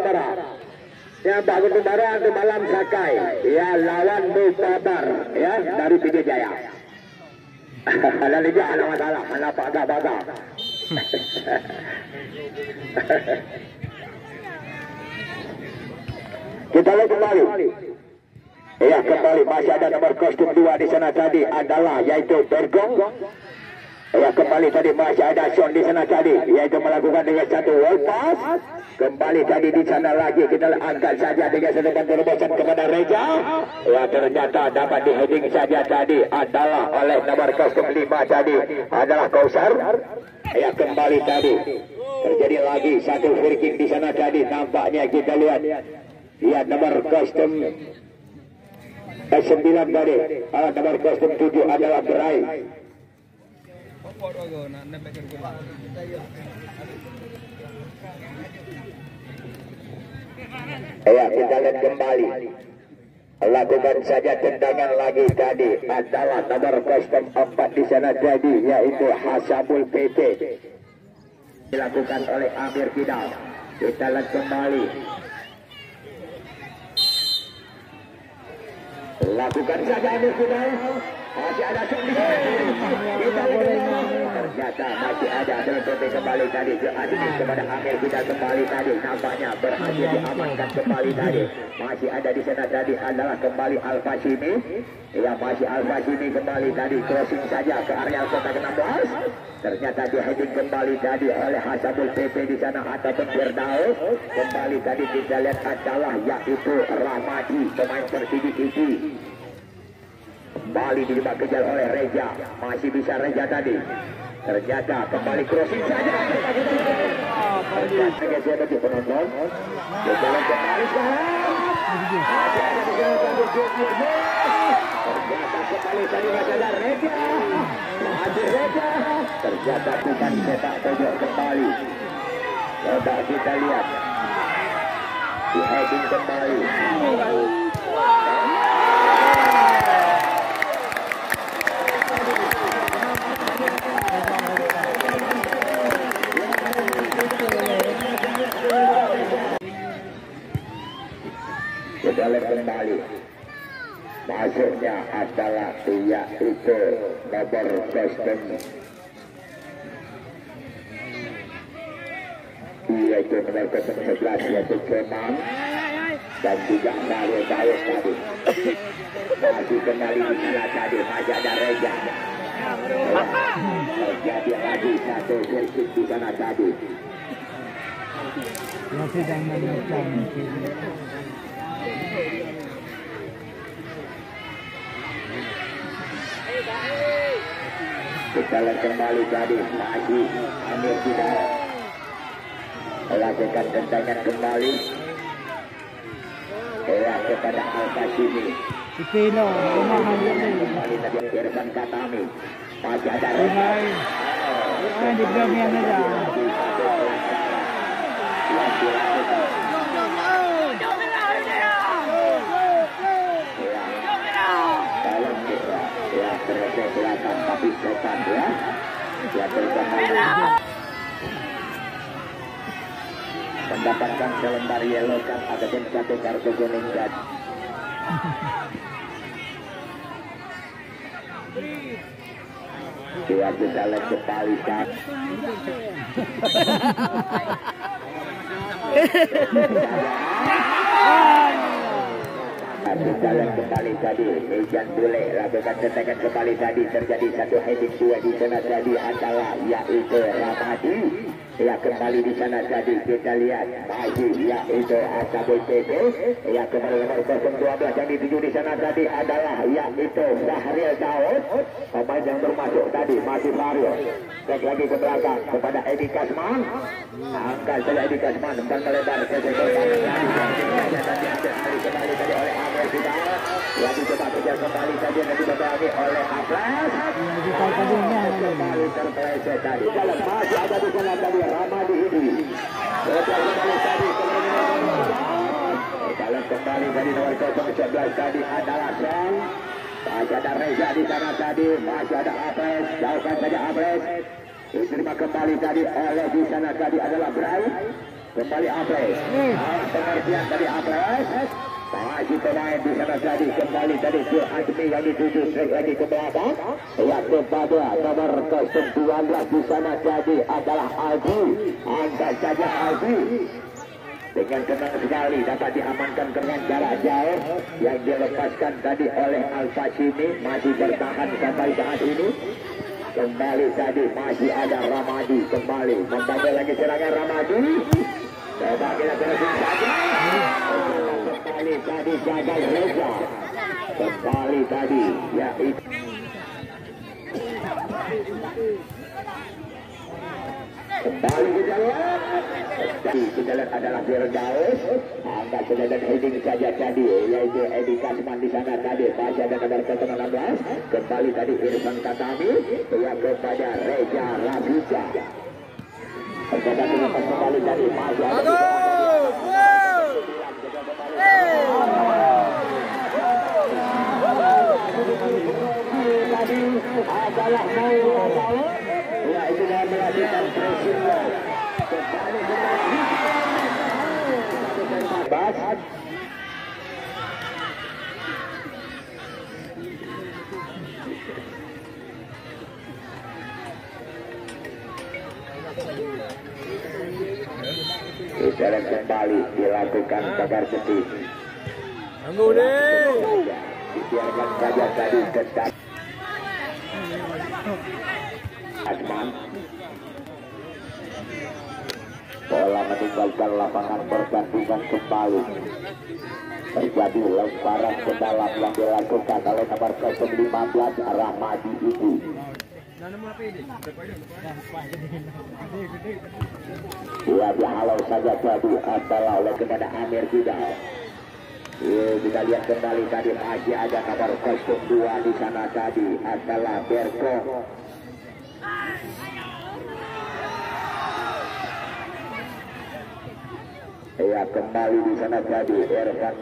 Batubara. Yang Batubara di malam Sakai. Ya lawan Mukabar ya dari PD Jaya. Ada liga ada masalah, mana paga-paga. Kita lihat kembali. Ya kembali masih ada nomor kostum 2 di sana tadi adalah yaitu Bergong. Ya kembali tadi masih ada Sean di sana tadi yaitu melakukan dengan satu wall pass. Kembali tadi di sana lagi kita angkat saja dengan sedang terobosan kepada Reja. Ya ternyata dapat di heading saja tadi adalah oleh nomor kostum 5 tadi adalah Kausar. Ya kembali tadi terjadi lagi satu free kick di sana tadi nampaknya kita lihat. Ya nomor kostum 9 tadi nomor kostum 7 adalah Berai. Ya kita lihat kembali. Lakukan saja tendangan lagi tadi adalah nomor kostum 4 di sana tadi yaitu Hasabul PT. Dilakukan oleh Amir Kidal. Kita lihat kembali. Lakukan saja Amir Kidal. Masih ada di sana. Kita lihat ternyata masih ada PP kembali tadi kepada Amir Kidal kembali tadi nampaknya berhasil diamankan kembali tadi. Masih ada di sana tadi adalah kembali Al-Fashimi. Ya masih Al-Fashimi kembali tadi crossing saja ke area kotak 16. Ternyata di heading kembali tadi oleh Hasabul PP di sana ataupun Firdaus. Kembali tadi kita lihat adalah yaitu Ramadi pemain Persigi Iki. Kembali dijebak kejar oleh Reja. Masih bisa Reja tadi. Ternyata kembali crossing saja. Ternyata saya bagi penonton. Berjalan kembali sekarang. Masih ada di sana tadi. Ternyata kembali tadi masih ada Reja. Masih Reja. Ternyata bukan sepak pojok kembali. Coba kita lihat. Di heading kembali. Kita lihat kembali. Masuknya adalah yaitu nomor kostum yaitu nomor kostum 11 yaitu Kemang dan juga Mario Dayos tadi. Masih kembali di sana tadi masih ada Reja. Terjadi lagi satu kritik di sana tadi. Masih jangan macam kita lihat kembali tadi masih Amir Kidal melakukan tendangan kembali kepada Al-Fashimi. Pino, rumahan ini. Kembali tadi Irfan Katami. Masih ada di belakang aja. Belakang tapi setan ya. Ya mendapatkan selembar yellow card ataupun satu kartu kuning dan dia bisa lihat kembali kan. Kita lihat kembali tadi Ejan Bule lakukan tendangan kembali tadi terjadi satu heading 2 di sana tadi adalah yaitu Ramadi. Ya kembali di sana tadi kita lihat masih yaitu Asabul PP. Ya kembali nomor 012 yang dituju di sana tadi adalah yaitu Sahril Daud. Pemain yang bermasuk tadi masih Mario. Cek lagi ke belakang kepada Edi Kasman. Angkat saja Edi Kasman dan melebar ke sebelah kembali tadi oleh Amir Kidal. Yang dicoba kejar kembali tadi yang diberangi oleh Aples. Kembali terpeleset tadi. Dalam masih ada di sana tadi Ramadi ini. Kembali tadi dalam kembali dari nomor 011 tadi adalah Sang. Masih ada Reza di sana tadi. Masih ada Aples. Jauhkan saja Aples. Diterima kembali tadi oleh di sana tadi adalah Brai. Kembali Aples. Pengertian dari Aples. Masih pemain di sana tadi. Kembali tadi ke Admi yang dituju straight lagi ke belakang. Yang kepada nomor 12 di sana tadi adalah Aldi. Angkat saja Aldi. Dengan tenang sekali dapat diamankan dengan jarak jauh yang dilepaskan tadi oleh Al-Fashimi. Masih bertahan sampai saat ini. Kembali tadi masih ada Ramadi. Kembali membantu lagi serangan Ramadi. Coba kita teruskan saja. Kembali tadi gagal Reza. Kembali tadi yaitu kembali ke jalan. Jadi ke jalan adalah Firdaus. Angkat ke jalan heading saja tadi yaitu Edi Kasman di sana tadi. Masih ada nomor 16. Kembali tadi Irfan Katami yang kepada Reza Rafika. Kembali tadi masih ada tadi adalah Maulana. Ya itu dah melakukan pressing. Kembali bas. Jalan kembali dilakukan Pagar Putih. Tunggu deh. Dibiarkan saja tadi ketat. Asman. Bola meninggalkan lapangan pertandingan kembali. Terjadi lemparan ke dalam yang dilakukan oleh nomor 15 Rahmadi itu. Dia dihalau saja tadi adalah oleh kepada Amir Kidal. Kita lihat kembali tadi masih ada nomor 02 di sana tadi adalah Berko. Ya kembali di sana tadi Irfan.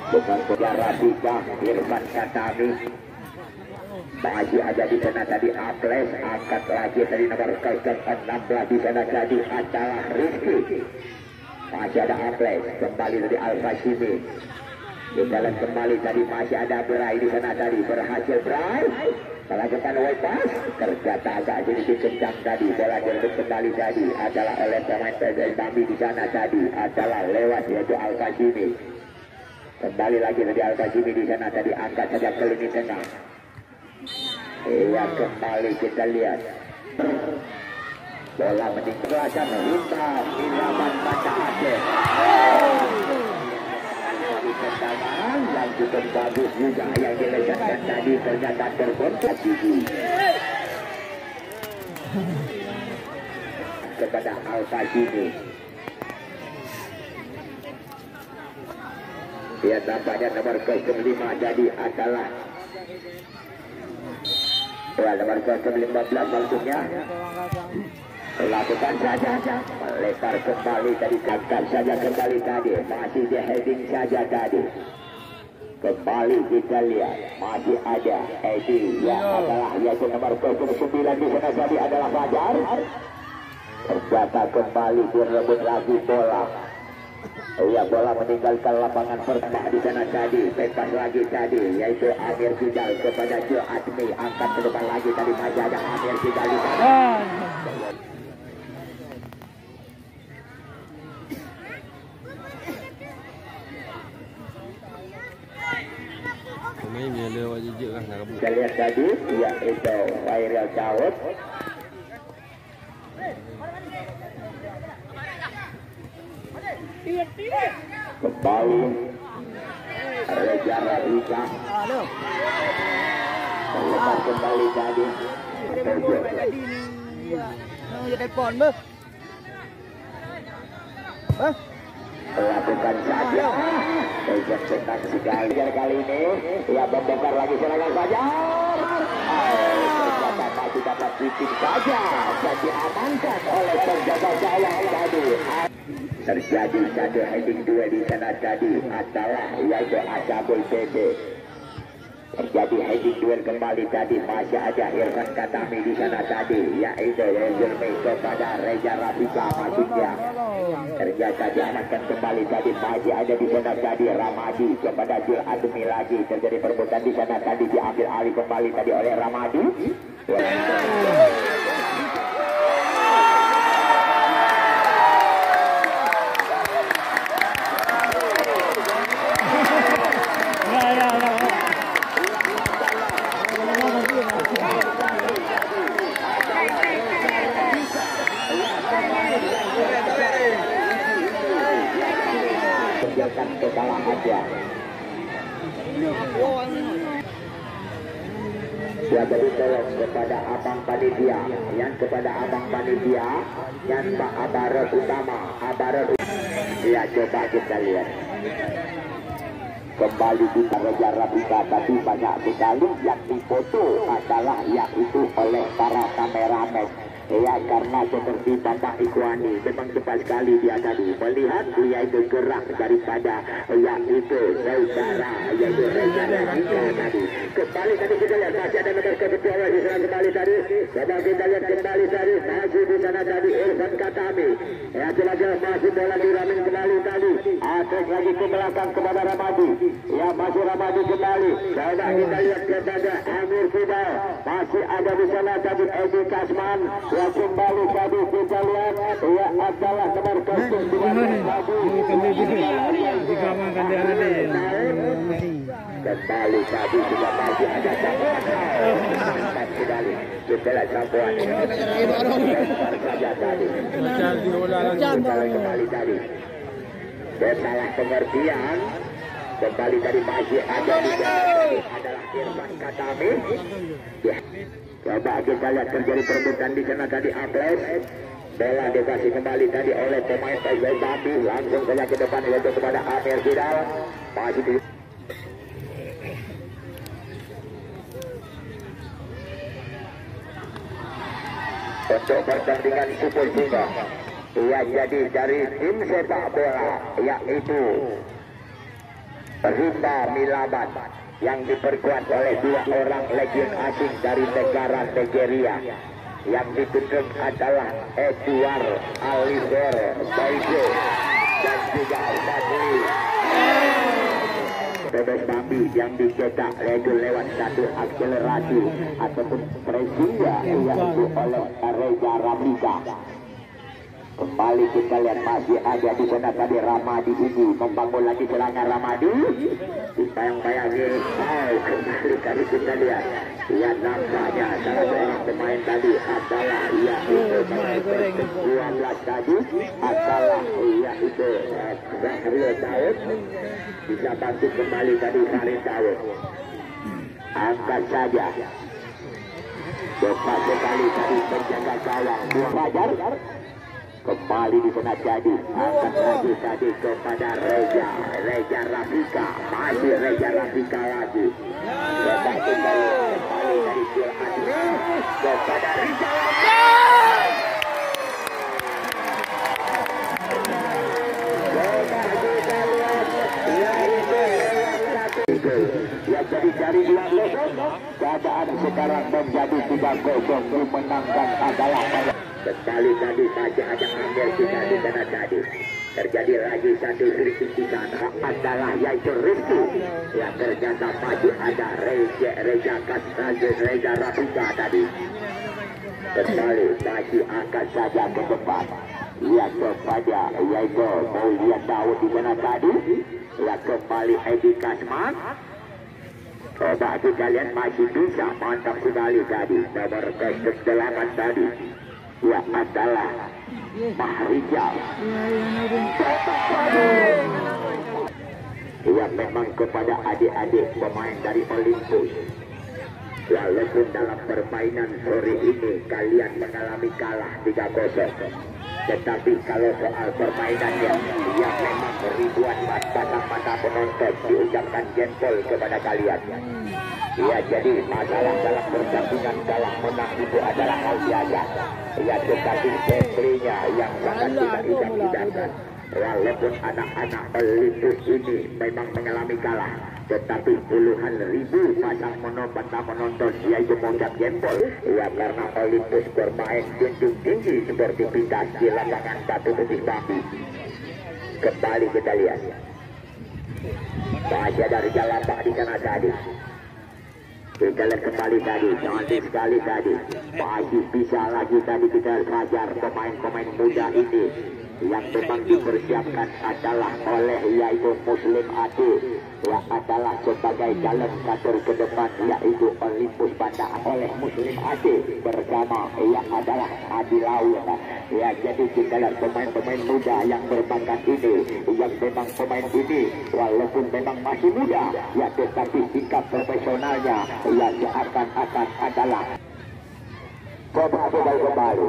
Bukan sejarah tiga Irfan Katami. Masih ada di sana tadi Aples. Angkat lagi tadi nomor 16 di sana tadi adalah Rizky. Masih ada Aples. Kembali dari Al-Fashimi. Di jalan kembali tadi masih ada Berai di sana tadi. Berhasil Berai melakukan way pass. Ternyata agak sedikit kencang tadi. Bola direbut kembali tadi adalah oleh pemain PSS Bambi di sana tadi adalah lewat yaitu Al-Fashimi. Kembali lagi tadi Al-Fashimi di sana tadi angkat saja ke lini tengah. Iya kembali kita lihat. Bola meninggalkan Rimba Iraman Banda Aceh. Yang cukup bagus juga yang diletakkan tadi ternyata terbongkar gigi kepada Al-Fashimi. Dia tampaknya nomor 05 jadi adalah nomor 15 maksudnya. Lakukan saja melempar kembali tadi, angkat saja kembali tadi, masih di heading saja tadi. Kembali kita lihat masih ada Edi yang adalah yaitu nomor 09 di sana tadi adalah Fajar. Ternyata kembali direbut lagi bola. Iya bola meninggalkan lapangan pertama di sana tadi, bebas lagi tadi yaitu Amir Kidal kepada Jo Admi, angkat ke depan lagi tadi masih ada Amir Kidal di sana. Kita lihat tadi yaitu Wairil Daud. Kembali Reza Radika melepas kembali tadi lakukan saja Reza senang sekali kali ini ya membongkar lagi serangan saja ternyata masih dapat titik saja dan diamankan oleh penjaga gawang tadi. Terjadi satu heading duel di sana tadi adalah yaitu Asabul PP. Terjadi heading duel kembali tadi, masih ada Irfan Katami di sana tadi, yaitu Rezerme kepada Reza Rafika maksudnya. Ternyata diamankan kembali tadi, masih ada di sana tadi Ramadi kepada Jul Admi lagi. Terjadi perebutan di sana tadi, diambil alih kembali tadi oleh Ramadi. Menjaga kesalahannya. Ya, jadi tolong kepada abang panitia, yang kepada abang panitia, yang Pak Abarat Utama, Abarat. Ya, coba kita lihat. Kembali kita Reza Rafika, tapi banyak sekali yang difoto adalah yaitu oleh para kameramen. Ya, karena seperti Bapak Ikhwani memang cepat sekali dia tadi melihat yaitu gerak daripada yaitu saudara yaitu Reza Rafika tadi. Kembali tadi kita lihat masih ada nomor ke-12 di sana kembali tadi. Coba kita lihat kembali tadi masih di sana tadi Irfan Katami. Ya, jelajah masih bola diramin kembali tadi. Atas lagi ke belakang kepada Ramadi. Ya, masih Ramadi kembali. Coba kita lihat kepada Amir Fidal. Masih ada di sana tadi Edi Kasman. Ya, kembali tadi kita lihat ya adalah nomor kostum kembali tadi kita masih ada campuran kembali kita lihat campuran saja tadi kembali tadi salah pengertian kembali tadi masih ada di dalam adalah Irfan Katami. Ya, coba kita lihat terjadi perebutan di sana tadi Aples. Bola dikasih kembali tadi oleh pemain PSB Bambi, langsung saja ke depan yaitu kepada Amir Fidal. Masih di untuk pertandingan Super Singa. Ia jadi dari tim sepak bola yaitu Rimba Milaban yang diperkuat oleh 2 orang legion asing dari negara Nigeria. Yang dituntut adalah Edward Oliver Boyce dan juga Fadli Bebes Bambi yang dicetak yaitu lewat satu akselerasi ataupun presinya yaitu oleh Reza Rafika. Kembali kita lihat masih ada di sana tadi Ramadi ini membangun lagi serangan Ramadi. Dibayang-bayangi kembali tadi kita lihat. Ya, nampaknya salah seorang pemain tadi adalah yaitu pemain 12 tadi adalah yaitu Zahrio Daud. Bisa bantu kembali tadi Farid Daud. Angkat saja. Cepat sekali tadi penjaga gawang Dua Fajar. Kembali di sana jadi angkat lagi tadi kepada Reza Rafika, masih Reza Rafika lagi. Coba kembali dari Jul Admi kepada Reza Rafika. Coba kita lihat ya jadi dari 2-0 keadaan sekarang menjadi 3-0 dimenangkan adalah kembali tadi masih ada Amir kita di sana tadi. Terjadi lagi satu kritik di sana adalah yaitu Rizky yang ternyata masih ada Reza Rafika tadi. Kembali masih akan saja ke depan. Ya kepada yaitu Mulia Daud di sana tadi. Ya kembali Edi Kasman. Coba kita lihat masih bisa mantap sekali tadi. Nomor ke-8 tadi. Ya adalah Mahrijal. Ya memang kepada adik-adik pemain dari Olympus. Walaupun dalam permainan sore ini kalian mengalami kalah 3-0. Tetapi kalau soal permainannya yang memang ribuan batang mata penonton diucapkan jempol kepada kalian. Ya, jadi masalah dalam pertandingan dalam menang itu adalah hal biasa. Ya, tetapi pembelinya yang sangat tidak idam-idamkan. Walaupun anak-anak Olympus ini memang mengalami kalah, tetapi puluhan ribu pasang menonton yaitu mengucap jempol. Ya, karena Olympus bermain junjung tinggi seperti pintas di lapangan Batu Putih Bambi. Kembali kita lihat. Masih ada jalan Pak di sana tadi. Kita lihat kembali tadi, cantik sekali tadi. Masih bisa lagi tadi kita hajar pemain-pemain muda ini. Yang memang dipersiapkan adalah oleh yaitu Muslim AD, yang adalah sebagai calon kader ke depan yaitu Olympus Banda oleh Muslim AD bersama yang adalah Adi Laut. Ya, jadi kita lihat pemain-pemain muda yang berbakat ini, yang memang pemain ini walaupun memang masih muda, ya tetapi sikap profesionalnya yang seakan-akan adalah coba kembali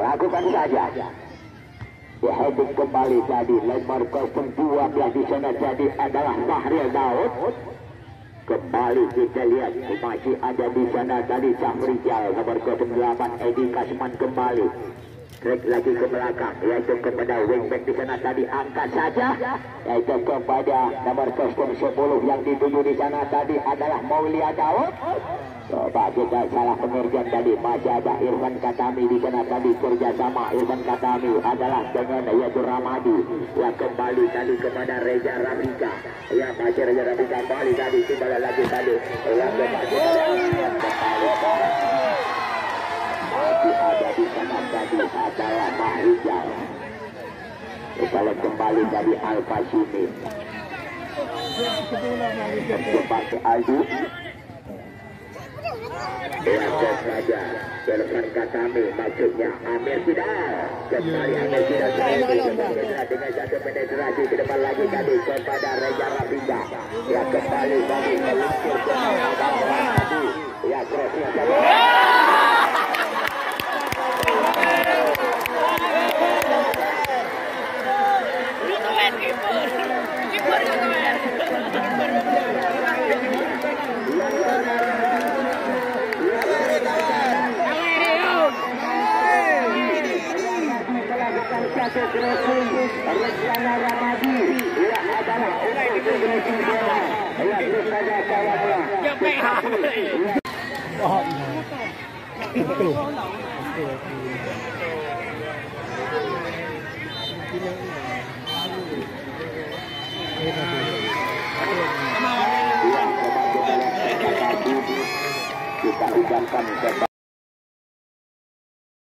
lakukan saja. Heading kembali tadi lembar 012 di sana jadi adalah Sahril Daud. Kembali kita lihat masih ada di sana tadi Syahrijal nomor 08 Edi Kasman kembali. Trek lagi ke belakang yaitu kepada wingback di sana tadi angkat saja yaitu kepada nomor 10 yang dituju di sana tadi adalah Maulia Daud. Coba kita salah pengertian tadi, masih ada Irfan Katami di sana tadi kerjasama Irfan Katami adalah dengan yaitu Ramadi yang kembali tadi kepada Reza Rafika. Ya, masih Reza Rafika kembali tadi kembali lagi tadi yang kembali masih ada di sana tadi adalah Mahrijal. Kita lihat kembali tadi Al-Fashimi kembali Aldu. Lihat saja Irfan Katami maksudnya Amir Sidal. Kembali Amir Sidal dengan satu penetrasi ke depan lagi tadi kepada Reza Rafika. Ya, kembali tadi meluncur tadi. Ya, crossnya tadi. Rencana Ramadi ia adalah untuk crossing bola. Ya, terus saja kawannya. Kita ucapkan